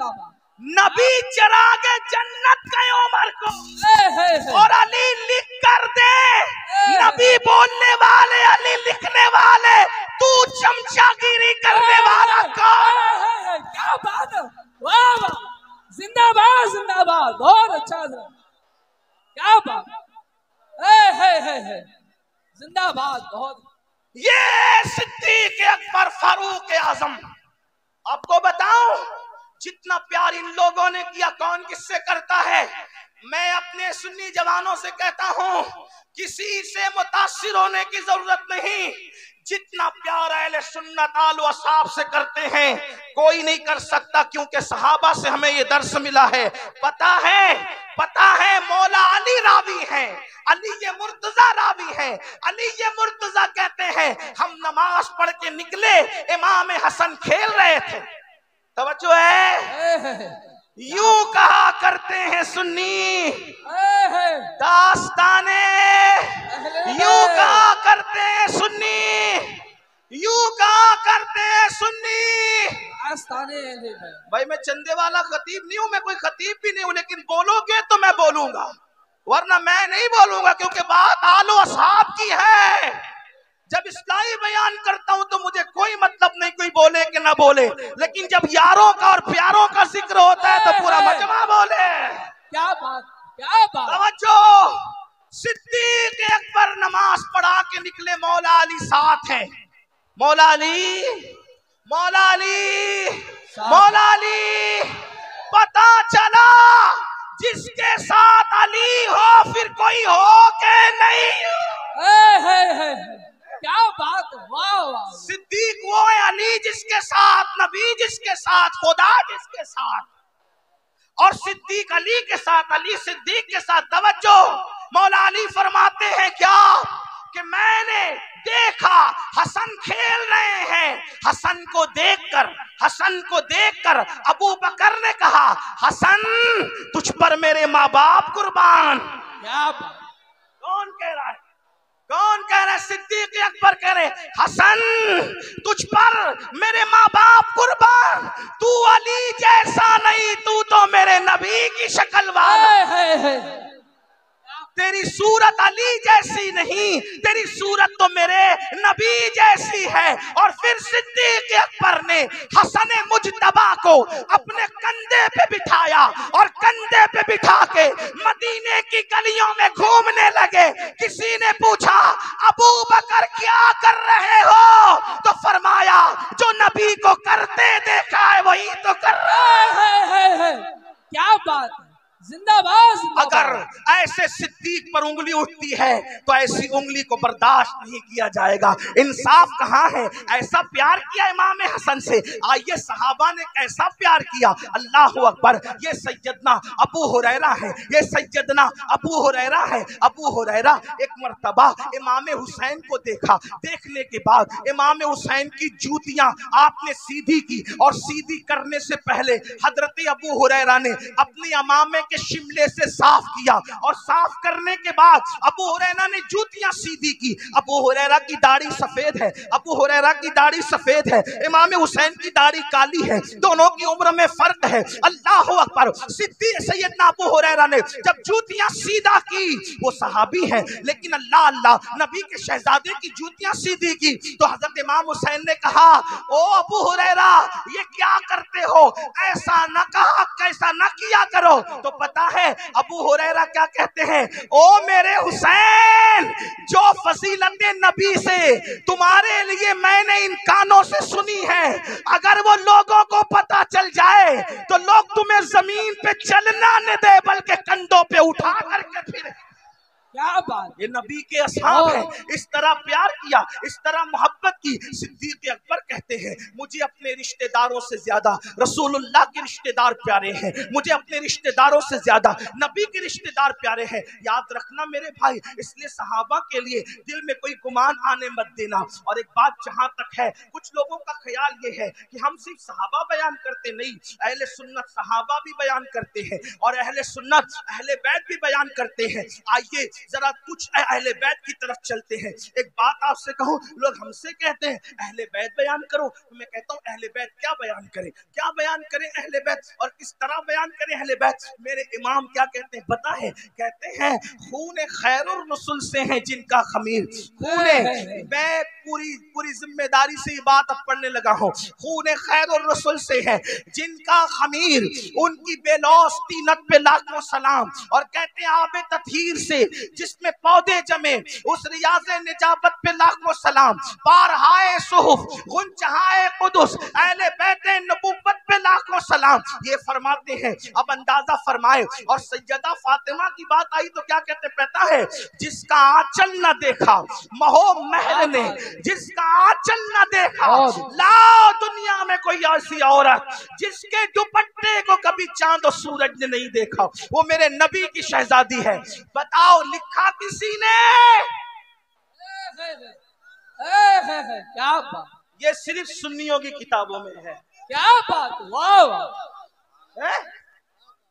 जिंदाबाद। नबी चरागे जन्नत गए उमर को और अली लिख कर दे। नबी बोलने वाले, अली लिखने वाले, तू चमचागिरी करने वाला कौन? क्या बात है, वाह वाह, जिंदाबाद जिंदाबाद, बहुत अच्छा था, क्या बात है, जिंदाबाद बहुत। ये सिद्दीक अकबर फारूक आजम, आपको बताऊं जितना प्यार इन लोगों ने किया कौन किससे करता है। मैं अपने सुन्नी जवानों से कहता हूं किसी से मुतासिर होने की जरूरत नहीं। जितना प्यार अहले सुन्नत आल व असहाब से करते हैं कोई नहीं कर सकता, क्योंकि सहाबा से हमें ये दर्स मिला है। पता है मौला अली रावी हैं, अली ये मुर्तजा रावी हैं। अली ये मुर्तजा कहते हैं हम नमाज पढ़ के निकले, इमाम हसन खेल रहे थे। तवज्जो है, यूं कहा करते हैं सुन्नी दास्ताने, यूं कहा करते हैं सुन्नी, यूं कहा करते हैं सुन्नी दास्ताने। भाई मैं चंदे वाला खतीब नहीं हूं, मैं कोई खतीब भी नहीं हूं, लेकिन बोलोगे तो मैं बोलूंगा, वरना मैं नहीं बोलूंगा, क्योंकि बात आलो असहाब की है। जब इस्लाही बयान करता हूं तो मुझे कोई मतलब नहीं कोई बोले कि ना बोले, लेकिन जब यारों का और प्यारों का जिक्र होता है तो पूरा मजमा बोले। क्या बात, क्या बात। तवज्जो, सिद्दीक अकबर नमाज पढ़ा के निकले, मौला अली साथ है। मौला अली, मौला अली, मौला अली, पता चला जिसके साथ अली हो फिर कोई हो के नहीं। क्या बात, वाह वाह। सिद्दीक वो है अली जिसके साथ, नबी जिसके साथ, खुदा जिसके साथ, और सिद्दीक अली के साथ, अली सिद्दीक के साथ। तवज्जो, मौला अली फरमाते हैं क्या कि मैंने देखा हसन खेल रहे हैं। हसन को देखकर अबू बकर ने कहा हसन तुझ पर मेरे माँ बाप कुर्बान। क्या बात। कौन कह रहा है, कौन कह रहा है? सिद्दीक अकबर कह रहे हसन तुझ पर मेरे माँ बाप कुर्बान, तू अली जैसा नहीं, तू तो मेरे नबी की शक्ल वाला। तेरी सूरत अली जैसी नहीं, तेरी सूरत तो मेरे नबी जैसी है। और फिर सिद्दीक अकबर ने हसन मुजतबा को अपने कंधे पे बिठाया और कंधे पे बिठा के मदीने की गलियों में घूमने लगे। किसी ने पूछा अबू बकर क्या कर रहे हो, तो फरमाया जो नबी को करते देखा है वही तो कर रहा है। क्या बात, जिंदाबाद। अगर ऐसे सिद्दीक पर उंगली उठती है तो ऐसी उंगली को बर्दाश्त नहीं किया जाएगा। इंसाफ कहाँ है? ऐसा प्यार किया इमाम हसन से, आइए सहाबा ने कैसा प्यार किया। अल्लाह अकबर। ये सैयदना अबू हुरैरा है, ये सैयदना अबू हुरैरा है। अबू हुरैरा एक मर्तबा इमाम हुसैन को देखा, देखने के बाद इमाम हुसैन की जूतियां आपने सीधी की, और सीधी करने से पहले हजरत अबू हुरैरा ने अपनी इमामे के शिमले से साफ किया, और साफ करने के बाद अबू हुरैरा ने जूतियां सीधी की। अबू हुरैरा की दाढ़ी सफेद है, अबू हुरैरा की दाढ़ी सफेद है, इमाम हुसैन की दाढ़ी काली है, दोनों की उम्र में फर्क है। अल्लाह अकबर। सिद्दीक सैयदना अबू हुरैरा ने जब जूतियां सीधा की, वो सहाबी है लेकिन अल्लाह अल्लाह नबी के शहजादे की जूतियां सीधी की, तो हजरत इमाम हुसैन ने कहा ओ अबू हुरैरा ये क्या करते हो, ऐसा न कहा, कैसा न किया करो। तो पता है अबू हुरैरा क्या कहते हैं, ओ मेरे हुसैन जो फजीलत नबी से तुम्हारे लिए मैंने इन कानों से सुनी है, अगर वो लोगों को पता चल जाए तो लोग तुम्हें जमीन पे चलना न दे बल्कि कंधों पे उठा करके फिर। क्या बात। ये नबी के असहाब है, इस तरह प्यार किया, इस तरह मोहब्बत की। सिद्दीक अकबर कहते हैं मुझे अपने रिश्तेदारों से ज्यादा रसूलुल्लाह के रिश्तेदार प्यारे हैं, मुझे अपने रिश्तेदारों से ज्यादा नबी के रिश्तेदार प्यारे हैं। याद रखना मेरे भाई, इसलिए सहाबा के लिए दिल में कोई गुमान आने मत देना। और एक बात जहां तक है, कुछ लोगों का ख्याल ये है कि हम सिर्फ सहाबा बयान करते नहीं, अहले सुन्नत सहाबा भी बयान करते हैं और अहले सुन्नत अहले बैत भी बयान करते हैं। आइए जरा कुछ अहले बैत की तरफ चलते हैं। एक बात आपसे कहूं, लोग हमसे कहते हैं अहले बैत बयान करो, मैं कहता हूं अहले बैत क्या बयान करें, क्या बयान करें अहले बैत, और किस तरह बयान करें अहले बैत। मेरे इमाम क्या कहते हैं पता है, कहते हैं खून खैरुर रसूल से है जिनका खमीर, मैं पूरी जिम्मेदारी से ये बात अब पढ़ने लगा हूं, खून खैरुर रसूल से है जिनका खमीर, उनकी बेलौस तीनत पे लाखों सलाम। और कहते हैं आबे ततहीर से जिसमें पौधे जमे, उस रियाज़े निजाबत पे लाखों सलाम। बारहाए सुहुफ गुंजहाए कुदुस अहले बैते नबुव्वत पे लाखों सलाम। ये फरमाते हैं, अब अंदाजा फरमाए। और सैयदा फातिमा की बात आई तो क्या कहते पता है, जिसका आंचल न देखा महो महर ने, जिसका आंचल न देखा लाओ दुनिया में कोई ऐसी औरत जिसके दुपट्टे को कभी चांद और सूरज ने नहीं देखा, वो मेरे नबी की शहजादी है। बताओ लिखा किसी ने? क्या बात, ये सिर्फ सुन्नियों की किताबों में है। क्या बात, वाह वाह,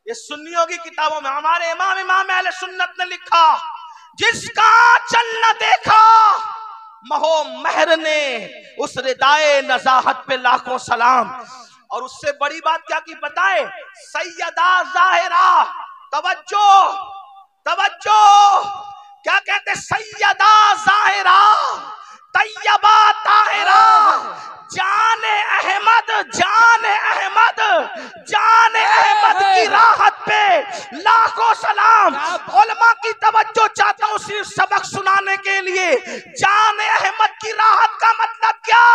ये सुन्नियों की किताबों में। हमारे इमाम अहले सुन्नत ने लिखा, जिसका आंचल न देखा महो महर ने, उस रिदाए नजाहत पे लाखों सलाम। और उससे बड़ी बात क्या की बताए, सैयदा जाहिरा, तवज्जो तवज्जो, क्या कहते सैयदा जाहिरा तैयबा ताहिरा, जाने अहमद जाने अहमद जाने अहमद की राहत पे लाखों सलाम। उलमा की तवज्जो चाहता हूँ सिर्फ सबक सुनाने के लिए। जाने अहमद की राहत का मतलब क्या?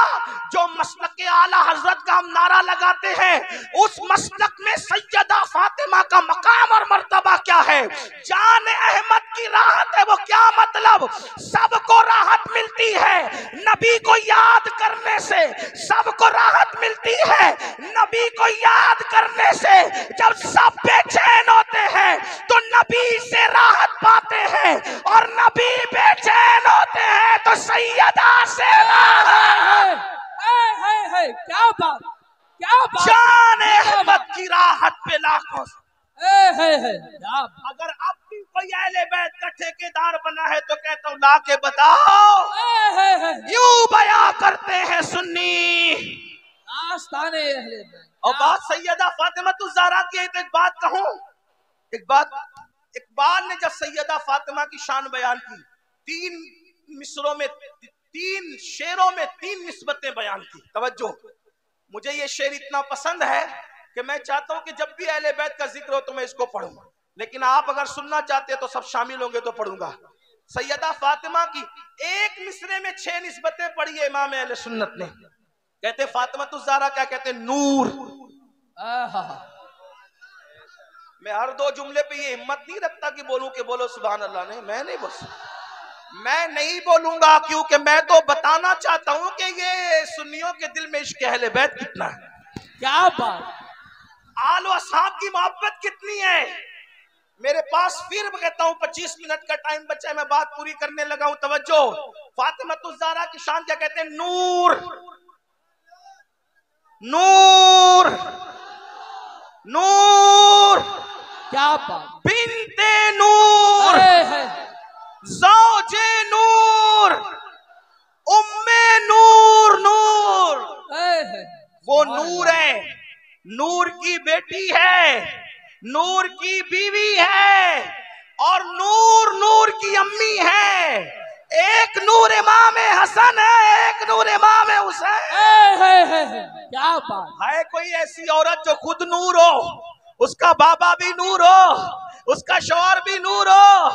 जो मसलक के आला हजरत का हम नारा लगाते हैं, उस मसलक में सैयदा फातिमा का मकाम और मर्तबा क्या है? जाने अहमद की राहत है, वो क्या मतलब? सबको राहत मिलती है नबी को याद करने से, सबको राहत मिलती है नबी को याद करने से। जब सब बेचैन होते हैं तो नबी से राहत पाते हैं, और नबी बेचैन होते हैं तो सैयदा से राहत। क्या बात, क्या बात, जाने अहमद की राहत पे लाखों। अगर अब भी कोई अहले बैत का ठेकेदार बना है तो कहता हूँ ला के बताओ। यूं बयां करते हैं सुन्नी। और बात सैयदा फातिमा ज़हरा की है तो एक बात कहूं, इकबाल ने जब सैयदा फातिमा की शान बयान की, 3 मिसरों में 3 शेरों में 3 निस्बतें बयान की। तवज्जो, मुझे ये शेर इतना पसंद है कि मैं चाहता हूं कि जब भी अहले बैत का जिक्र हो तो मैं इसको पढ़ूं, लेकिन आप अगर सुनना चाहते हैं तो सब शामिल होंगे तो पढ़ूंगा। सैयदा फातिमा की एक मिसरे में 6 निस्बतें पढ़ी है इमाम अहले सुन्नत ने। कहते फातिमा ज़हरा क्या कहते? नूर। मैं हर 2 जुमले पे ये हिम्मत नहीं रखता कि बोलूं कि बोलो सुभान अल्लाह ने, मैं नहीं बोलूंगा, क्योंकि मैं तो बताना चाहता हूं कि ये सुन्नियों के दिल में इश्क अहले बैत कितना है। क्या बात, आल व असहाब की मोहब्बत कितनी है। मेरे पास फिर कहता हूं 25 मिनट का टाइम बचा है, मैं बात पूरी करने लगा हूं। तवज्जो, फातिमा ज़हरा की शान क्या कहते हैं? नूर नूर नूर। क्या बात, बिन्ते नूर, ज़ौजे नूर, उम्मे नूर। नूर वो नूर है, नूर की बेटी है, नूर की बीवी है, और नूर नूर की अम्मी है। एक नूर इमाम हसन है, एक नूर इमाम हुसैन। क्या बात है। कोई ऐसी औरत जो खुद नूर हो, उसका बाबा भी नूर हो, उसका शौहर भी नूर हो,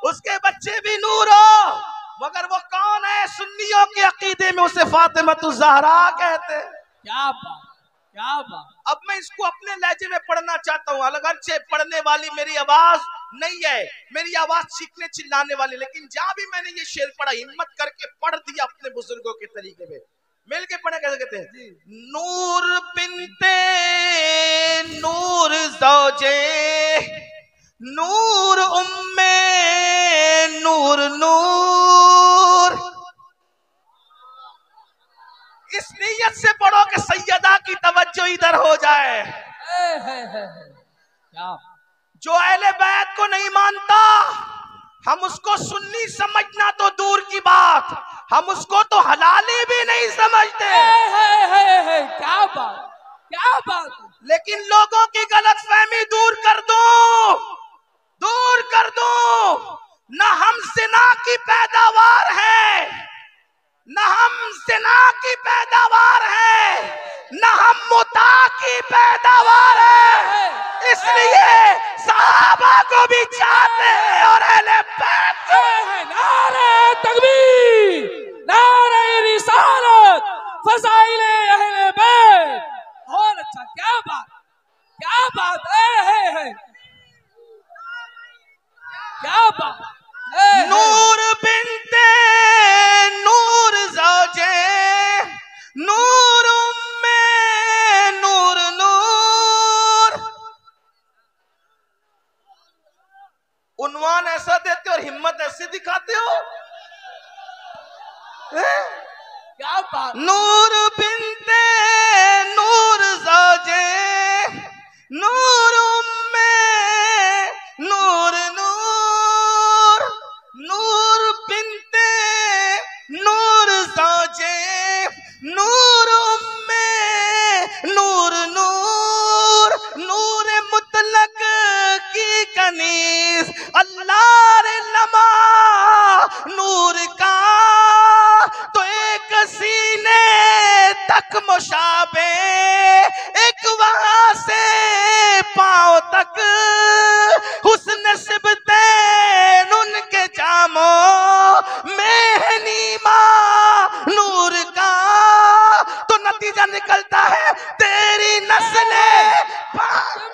उसके बच्चे भी नूर हो, मगर वो कौन है? सुन्नियों के अकीदे में उसे फातिमा ज़हरा कहते हैं। क्या बात, क्या बात। अब मैं इसको अपने लहजे में पढ़ना चाहता हूँ, अगरचे पढ़ने वाली मेरी आवाज नहीं है, मेरी आवाज चीखने चिल्लाने वाली, लेकिन जहां भी मैंने ये शेर पढ़ा हिम्मत करके पढ़ दिया अपने बुजुर्गों के तरीके में। मिल के पढ़े कैसे कहते हैं? नूर बिनते नूर ज़ौजे नूर उम्मे नूर नूर। इस नीयत से पढ़ो कि सैयदा की तवज्जो इधर हो जाए। क्या जो अहले बैत को नहीं मानता हम उसको सुन्नी समझना तो दूर की बात, हम उसको तो हलाली भी नहीं समझते। क्या बात, क्या बात। लेकिन लोगों की गलतफहमी दूर कर दो, दूर कर दो। न हम जिना की पैदावार है, न हम जिना की पैदावार है, न हम मुता की पैदावार है। इसलिए सहाबा को भी चाहते हैं और अहले बैत को। नारे तकबीर, नारे रिसालत, फज़ाइले अहले बैत। और अच्छा, क्या बात, क्या बात है, क्या बात। नूर बिनते नूर ज़ौजे नूर उम्मे नूर नूर। उन्वान ऐसा देते और हिम्मत ऐसे दिखाते हो। क्या बात। नूर बिनते नूर ज़ौजे नूर उम्मे नूर नूर। नूर बिनते नूर ज़ौजे नूर उम्मे नूर नूर। नूर मुतलक की कनीज अल्लाह रे लमा नूर का तो एक सीने तक मुशाबे, एक वहां से पांव तक हुस्न सिबतैन उनके जामों में है नीमा नूर का। तो नतीजा निकलता है तेरी नस्लें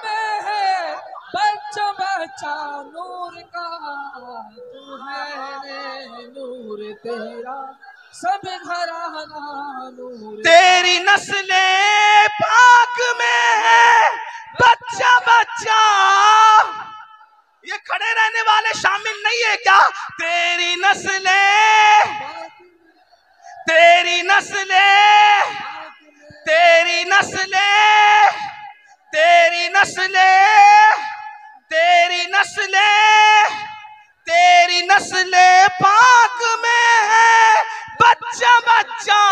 में है बच्चा बच्चा नूर का, तू है रे नूर तेरा सब घराना नूर। तेरी नस्लें पाक में है बच्चा बच्चा। ये खड़े रहने वाले शामिल नहीं है क्या? तेरी नस्लें, तेरी नस्लें, तेरी नस्लें, तेरी नस्लें, तेरी नस्लें, तेरी नस्लें पाक में है बच्चा बच्चा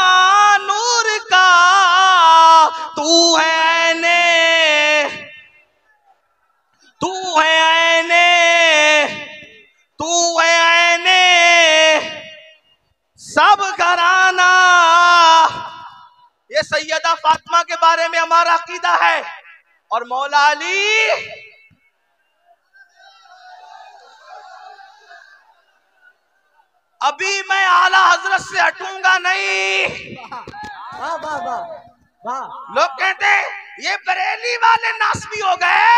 नूर का। तू है ऐने, तू है ऐने, तू है ऐने सब घराना। ये सैयदा फातिमा के बारे में हमारा अकीदा है। और मौला अली अभी मैं आला हजरत से हटूंगा नहीं। वाह वाह वाह वाह। लोग कहते ये बरेली वाले नासबी हो गए।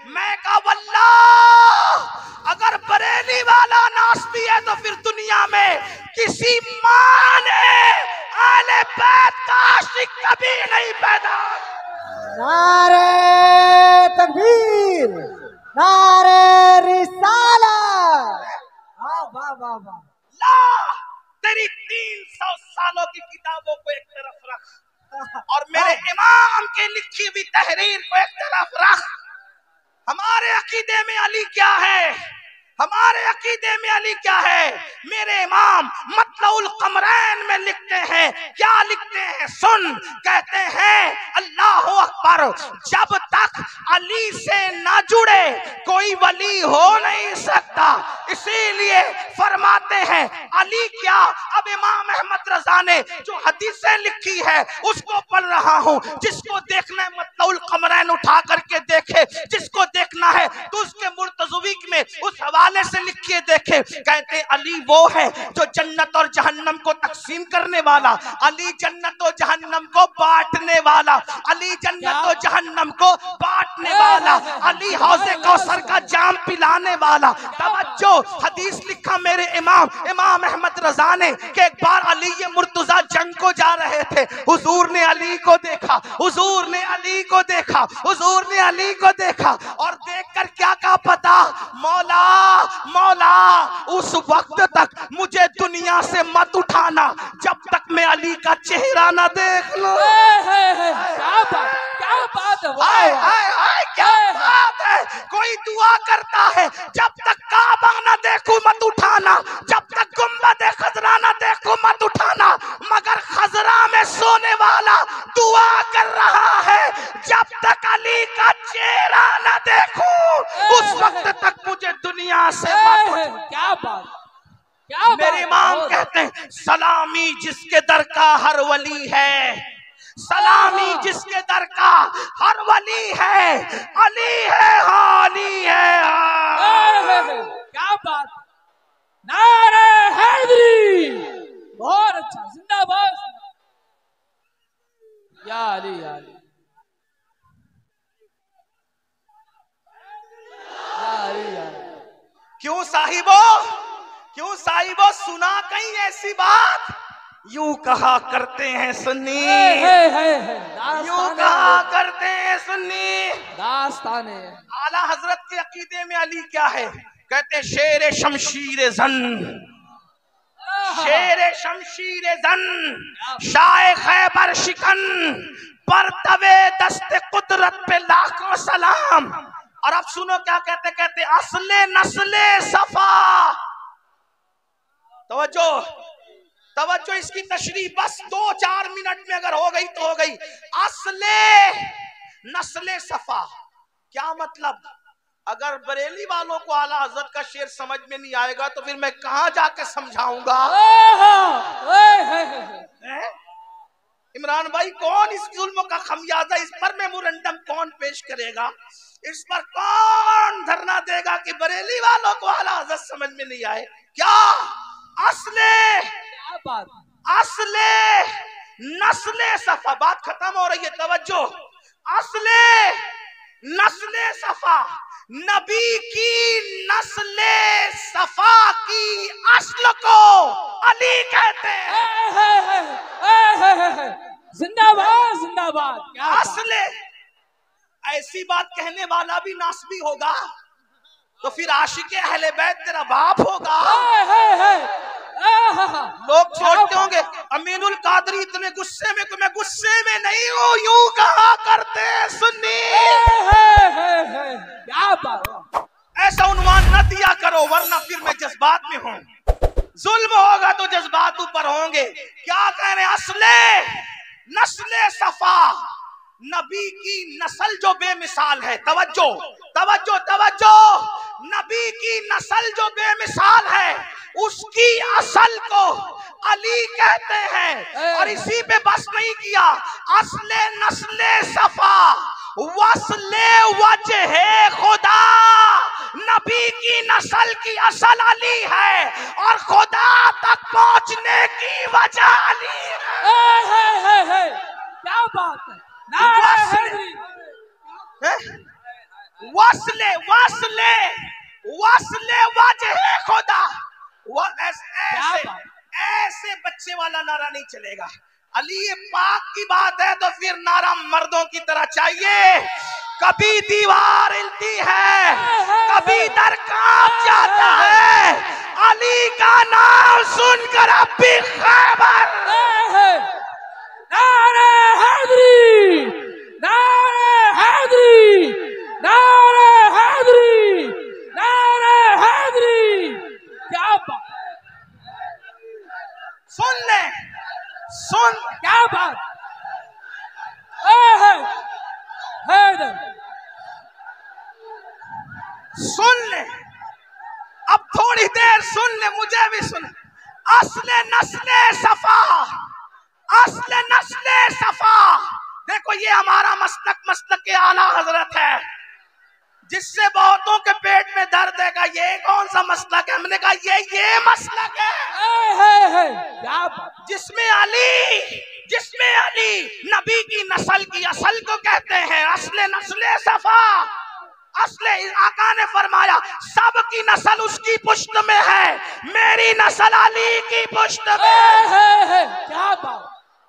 मैं कहा वल्लाह अगर बरेली वाला नासबी है तो फिर दुनिया में किसी मां ने आले बैत का आशिक कभी नहीं पैदा। नारे तकबीर, नारे रिसालत। वाह वाह वाह वाह। ला तेरी 300 सालों की किताबों को एक तरफ रख और मेरे इमाम की लिखी हुई तहरीर को एक तरफ रख। हमारे अकीदे में अली क्या है? हमारे अकीदे में अली क्या है? मेरे इमाम मतलउल कमरैन में लिखते हैं, क्या लिखते हैं सुन। कहते हैं अल्लाह अकबर, जब तक अली से ना जुड़े कोई वली हो नहीं सकता। इसीलिए फरमाते हैं अली क्या। अब इमाम अहमद रजा ने जो हदीसें लिखी है उसको पढ़ रहा हूँ। जिसको देखना है मतलउल कमरैन उठा करके देखे, जिसको देखना है तो उसके मुर्तज़वीक में उस हवाले से लिखिए देखे। कहते अली वो है जो जन्नत और जहन्नम को तकसीम करने वाला, अली जन्नत और जहन्नम को बांटने वाला, अली जन्नत और जहन्नम को बांटने वाला, अली हौज़े कौसर का जाम पिलाने वाला। तवज्जो, हदीस लिखा मेरे इमाम अहमद रजा ने कि एक बार अली ये मुर्तजा जंग को जा रहे थे। हुजूर ने अली को देखा, हुजूर ने अली को देखा, हुजूर ने अली को देखा और देखकर क्या कहा पता? मौला मौला उस वक्त तक मुझे दुनिया से मत उठाना जब तक मैं अली का चेहरा ना देख लूं। क्या बात, क्या बात है। हाय हाय हाय क्या बात है। कोई दुआ करता है जब तक काबा ना देखूं अली का चेहरा न देखूं उस वक्त तक मुझे दुनिया से मत उठाओ। क्या बात, क्या बात। मेरे इमाम कहते हैं सलामी जिसके दर का हर वली है, सलामी जिसके दर का हर वली है, अली है हाँ, अली है हाँ। क्या बात, नारे हैदरी, बहुत अच्छा, जिंदाबाद। या अली, या अली, या अली, या अली। क्यों साहिबो, क्यों साहिबो, सुना कहीं ऐसी बात? यूं कहा करते हैं सुन्नी, यूं कहा करते हैं सुन्नी। दास्ताने आला हजरत के अकीदे में अली क्या है? कहते हैं शेर शमशीर जन, शेर शमशीर जन, शाह खैबर शिकन, पर तवे दस्ते कुदरत पे लाखों सलाम। और अब सुनो क्या कहते, कहते असले नस्ले सफा। तवज्जो, तवज्जो, इसकी तशरीह बस 2-4 मिनट में अगर हो गई तो हो गई। असले नस्ले सफा क्या मतलब? अगर बरेली वालों को आला हजरत का शेर समझ में नहीं आएगा तो फिर मैं कहां जाके समझाऊंगा? इमरान भाई, कौन इस जुल्म का खमियाजा, इस पर मेमोरेंडम कौन पेश करेगा? इस पर कौन धरना देगा कि बरेली वालों को आला हजरत समझ में नहीं आए? क्या असले, क्या बात, असले नस्ले सफा, बात खत्म हो रही है, तवज्जो। असले नस्ले सफा, नबी की नस्ले सफा की असल को अली कहते हैं। जिंदाबाद, जिंदाबाद। क्या असले, ऐसी बात कहने वाला भी नासबी होगा तो फिर आशिक अहले बैत तेरा बाप होगा। लोग सोचते होंगे अमीनुल कादरी इतने गुस्से में, तो मैं गुस्से में नहीं हूँ, यूं कहा करते सुन्नी। क्या बात, ऐसा उन्वान न दिया करो वरना फिर मैं जज्बात में हूँ। जुल्म होगा तो जज्बात ऊपर होंगे। क्या कह रहे? असले नस्ले सफा, नबी की नस्ल जो बेमिसाल है। तवज्जो, तवज्जो, तवज्जो, नबी की नस्ल जो बेमिसाल है उसकी असल को अली कहते हैं। और इसी पे बस नहीं किया, असले नस्ले सफा वस्ले वजहे खुदा, नबी की नस्ल की असल अली है और खुदा तक पहुंचने की वजह अली है। क्या बात है, वस्ले वस्ले वस्ले वजहे खुदा। ऐसे ऐसे बच्चे वाला नारा नहीं चलेगा। अली पाक की बात है तो फिर नारा मर्दों की तरह चाहिए। कभी दीवार हिलती है, कभी दर कांप जाता है, अली का नाम सुनकर अब भी खैबर। नारे हैदरी, नारे हैदरी, नारे हैदरी, नारे हैदरी। क्या बात, सुन ले, सुन, क्या बात, हैदर, सुन ले, अब थोड़ी देर सुन ले, मुझे भी सुन। असले नस्ले सफा, असले नस्ले सफा। देखो ये हमारा मसलक, मसलक के आला हजरत है जिससे बहुतों के पेट में दर्द है। ये कौन सा मसलक है? हमने कहा ये मसलक है क्या बात, जिसमें अली नबी की नस्ल की असल को कहते हैं असले नस्ले सफा। असले आका ने फरमाया सबकी नस्ल उसकी पुश्त में है, मेरी नस्ल अली की पुश्त में। क्या बात,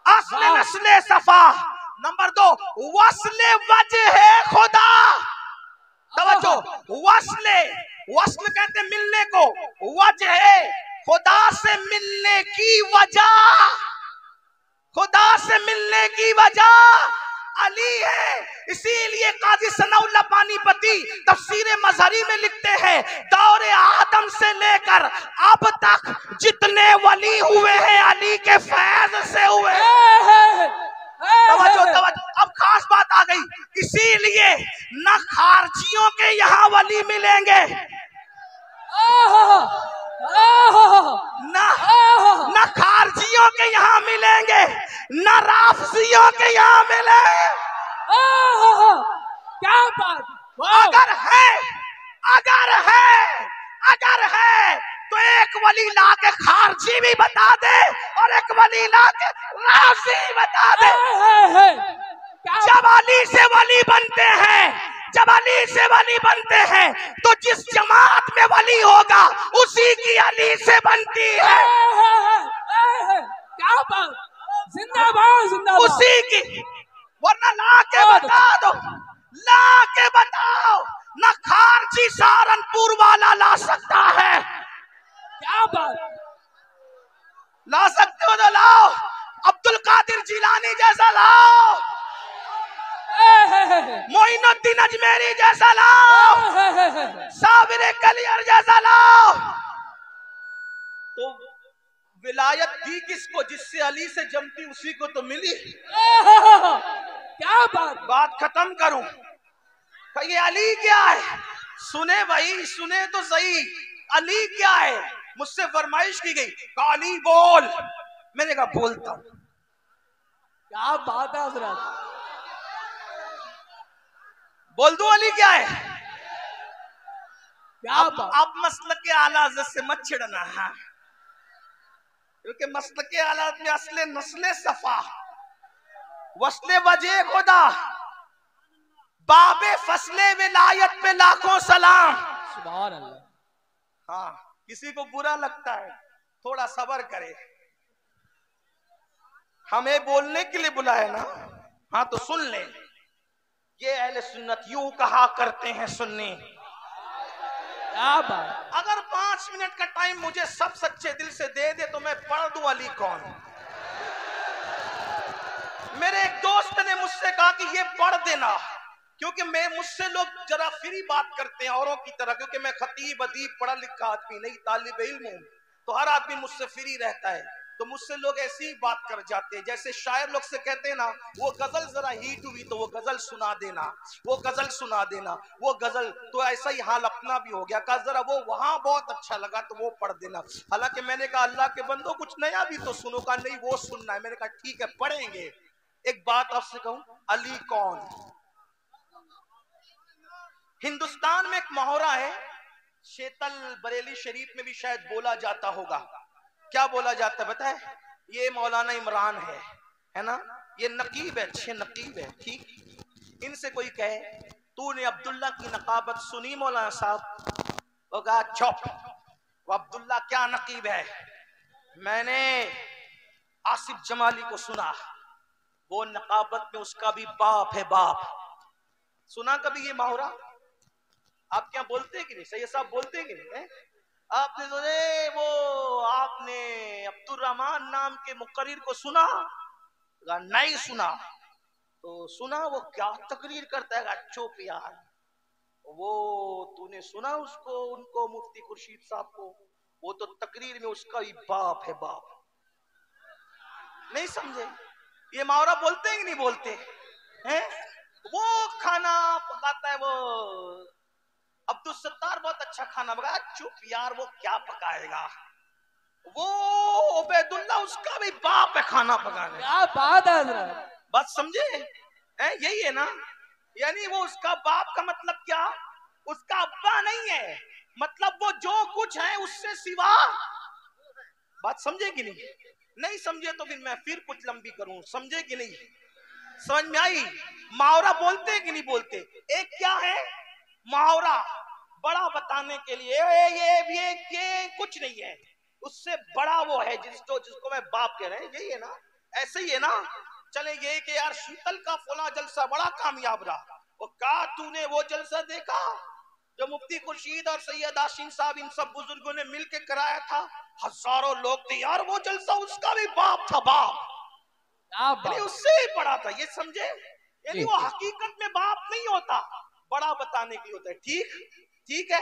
असले नस्ले सफा। नंबर 2 वस्ले वजहे खुदा। तवज्जो, वस्ले, वस्ल कहते मिलने को, वजहे खुदा से मिलने की वजह, खुदा से मिलने की वजह अली है। इसीलिए काजी सनाउल्लाह पानीपती तफसीर मजहरी में लिखते हैं दौरे आदम से लेकर अब तक जितने वली हुए हैं अली के फैज से हुए। तवज्जो, तवज्जो, अब खास बात आ गई, इसीलिए न खारजियों के यहाँ वली मिलेंगे, न खारजियों के यहाँ मिलेंगे, न राफजियों के यहाँ मिलेंगे। क्या बात, अगर है तो एक वली ला के खारजी भी बता दे और एक वली ला के राफजी बता दे। जब अली से वली बनते हैं, जब अली से वली बनते हैं तो जिस जमात में वली होगा उसी की अली से बनती है। क्या बात, जिंदाबाद जिंदाबाद, उसी की। वरना ला के बता दो, ला के बताओ, न खारजी सहारनपुर वाला ला सकता है। क्या बात, ला सकते हो तो लाओ, अब्दुल कादिर जिलानी जैसा लाओ, मोइनुद्दीन अजमेरी जैसा लाओ, साबिर कलियर जैसा लाओ। तो विलायत दी किसको? जिससे अली से जमती उसी को तो मिली। क्या बात खत्म करूं। ये अली क्या है? सुने भाई, सुने तो सही, अली क्या है? मुझसे फरमाइश की गई, अली बोल। मैंने कहा बोलता हूं। क्या बात है हजरत, बोल दो अली क्या है? क्या बात। अब मसलक के आला हज़रत से मत छिड़ना है, क्योंकि मसलक के आलात में असले नस्ले सफा वसले वजे खुदा बाबे फसले विलायत पे लाखों सलाम। सुभान अल्लाह। हाँ, किसी को बुरा लगता है थोड़ा सब्र करे, हमें बोलने के लिए बुलाया ना। हाँ तो सुन ले, ये अहले सुन्नत यूं कहा करते हैं सुन्नी। क्या बात। अगर 5 मिनट का टाइम मुझे सब सच्चे दिल से दे दे तो मैं पढ़ दूं अली कौन। मेरे एक दोस्त ने मुझसे कहा कि ये पढ़ देना, क्योंकि मुझसे लोग जरा फ्री बात करते हैं औरों की तरह, क्योंकि मैं खतीब अदीब पढ़ा लिखा आदमी नहीं, तालिब इल्म हूं, तो हर आदमी मुझसे फ्री रहता है। तो मुझसे लोग ऐसी ही बात कर जाते हैं, जैसे शायर लोग से कहते हैं ना, वो गजल जरा हिट हुई तो वो गजल सुना देना, वो गजल सुना देना, वो गजल। तो ऐसा ही हाल अपना भी हो गया, कहा जरा वो वहां बहुत अच्छा लगा तो वो पढ़ देना। हालांकि मैंने कहा अल्लाह के बंदो कुछ नया भी तो सुनो, का नहीं वो सुनना है। मैंने कहा ठीक है पढ़ेंगे। एक बात आपसे कहूं, अली कौन? हिंदुस्तान में एक मोहरा है, शेतल बरेली शरीफ में भी शायद बोला जाता होगा। क्या बोला जाता है पता है? ये मौलाना इमरान है ना, ये नकीब है, अच्छे नकीब है, ठीक। इनसे कोई कहे तूने अब्दुल्ला की नकाबत सुनी मौलाना साहब? होगा चुप, वो अब्दुल्ला क्या नकीब है। मैंने आसिफ जमाली को सुना, वो नकाबत में उसका भी बाप है बाप। सुना कभी ये मुहावरा? आप क्या बोलते हैं कि नहीं? सैयद साहब बोलते हैं कि नहीं? आपने सुने वो, आपने अब्दुल रहमान नाम के मुकर्रिर को सुना? नहीं सुना। तो सुना वो क्या तकरीर करता है? चुप यार, वो तूने सुना उसको, उनको मुफ्ती खुर्शीद साहब को? वो तो तकरीर में उसका ही बाप है बाप। नहीं समझे? ये मुहावरा बोलते हैं कि नहीं बोलते हैं? वो खाना पकाता है वो अब्दुल सत्तार, बहुत अच्छा खाना पकाया। चुप यार, वो क्या पकाएगा? वो उबैदुल्ला उसका भी बाप है खाना पकाने। क्या बात है हजरत, बात समझे? यही है ना, यानी वो उसका बाप का मतलब क्या? उसका अब्बा नहीं है, मतलब वो जो कुछ है उससे सिवा। बात समझे कि नहीं? नहीं समझे तो फिर मैं फिर कुछ लंबी करूं। समझे कि नहीं? समझ में आई? मुहावरा बोलते हैं कि नहीं बोलते? एक क्या है मुहावरा, बड़ा बताने के लिए ये कुछ नहीं है, उससे बड़ा वो है जिसको मैं बाप कह रहे हैं। यही है ना, ऐसे ही है ना। चले ये कि यार शीतल का फला जलसा बड़ा कामयाब रहा, वो का तूने वो जलसा देखा जो मुफ्ती खुर्शीद और सैयद आशीम साहब इन सब बुजुर्गों ने मिलके कराया था? हजारों लोग थे यार, वो जलसा उसका भी बाप था बाप, यानी उससे ही बड़ा था। ये समझे? यानी वो हकीकत में बाप नहीं होता, बड़ा बताने के लिए होता है। ठीक है,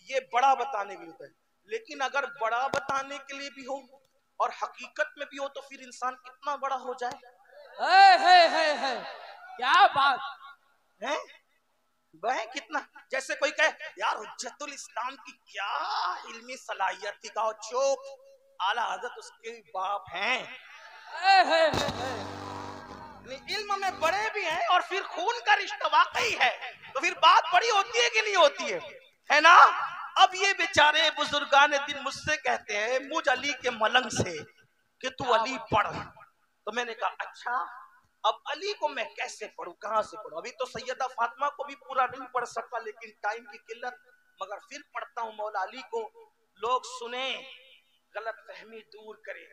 ये बड़ा बताने के लिए होता है। लेकिन अगर बड़ा बताने के लिए भी हो और हकीकत में भी हो तो फिर इंसान कितना बड़ा हो जाए। है। क्या बात है? वह कितना, जैसे कोई कहे यार हुज्जतुल इस्लाम की क्या इल्मी सलाहियत थी, कहो चुप, आला हजरत उसके बाप हैं। इल्म में बड़े भी हैं और फिर खून का रिश्ता वाकई है, तो फिर बात बड़ी होती है कि नहीं होती है ना? अब ये बेचारे बुजुर्गान दिन मुझसे कहते हैं मुझ अली के मलंग से कि तू अली पढ़। तो मैंने कहा अच्छा, अब अली को मैं कैसे पढ़ूं, कहां से पढ़ूं? अभी तो सैयदा फातिमा को भी पूरा नहीं पढ़ सकता, लेकिन टाइम की किल्लत, मगर फिर पढ़ता हूं मौला अली को, लोग सुने, गलत फहमी दूर करें।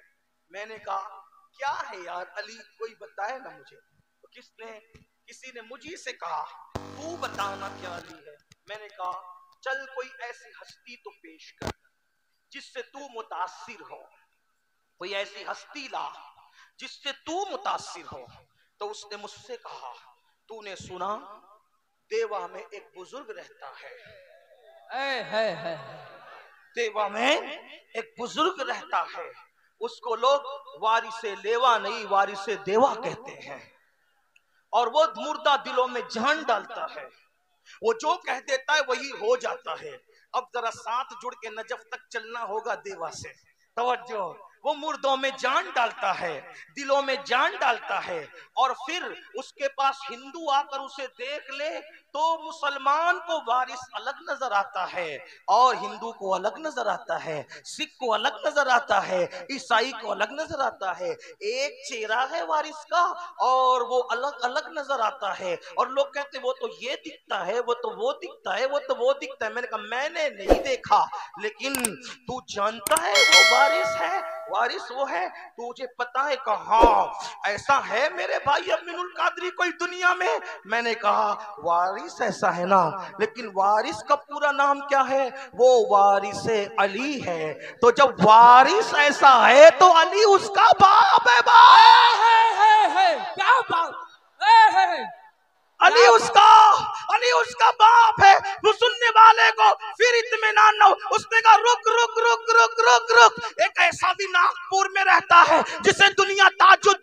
मैंने कहा क्या है यार अली, कोई बताए ना मुझे। तो किसी ने मुझे से कहा तू बताना क्या अली है। मैंने कहा चल कोई ऐसी हस्ती तो पेश कर जिससे तू मुतासिर हो, कोई ऐसी हस्ती ला जिससे तू मुतासिर हो। तो उसने मुझसे कहा तूने सुना देवा में एक बुजुर्ग रहता है, देवा में एक बुजुर्ग रहता है, उसको लोग वारिसे लेवा नहीं वारिसे देवा कहते हैं, और वो मुर्दा दिलों में जान डालता है, वो जो कह देता है वही हो जाता है। अब जरा साथ जुड़ के नजफ तक चलना होगा देवा से, तवज्जो। वो मुर्दों में जान डालता है, दिलों में जान डालता है, और फिर उसके पास हिंदू आकर उसे देख ले तो मुसलमान को वारिस अलग नजर आता है और हिंदू को अलग नजर आता है, सिख को अलग नजर आता है, ईसाई को अलग नजर आता है। एक चेहरा है वारिस का और वो अलग अलग नजर आता है, और लोग कहते वो तो ये दिखता है, वो तो वो दिखता है, वो तो वो दिखता है। मैंने कहा मैंने नहीं देखा, लेकिन तू जानता है वो वारिस है, वारिस वो है, तुझे पता है? कहा ऐसा है मेरे भाई अमीनुल कादरी कोई दुनिया में? मैंने कहा वारिस ऐसा है ना, लेकिन वारिस का पूरा नाम क्या है? वो वारिस अली है। तो जब वारिस ऐसा है तो अली उसका बाप है। क्या बात अली उसका बाप है। वो सुनने वाले को फिर इत्मीनान न हो। उसने कहा रुक रुक रुक रुक रुक रुक, एक ऐसा भी नागपुर में रहता है जिसे दुनिया ताजुब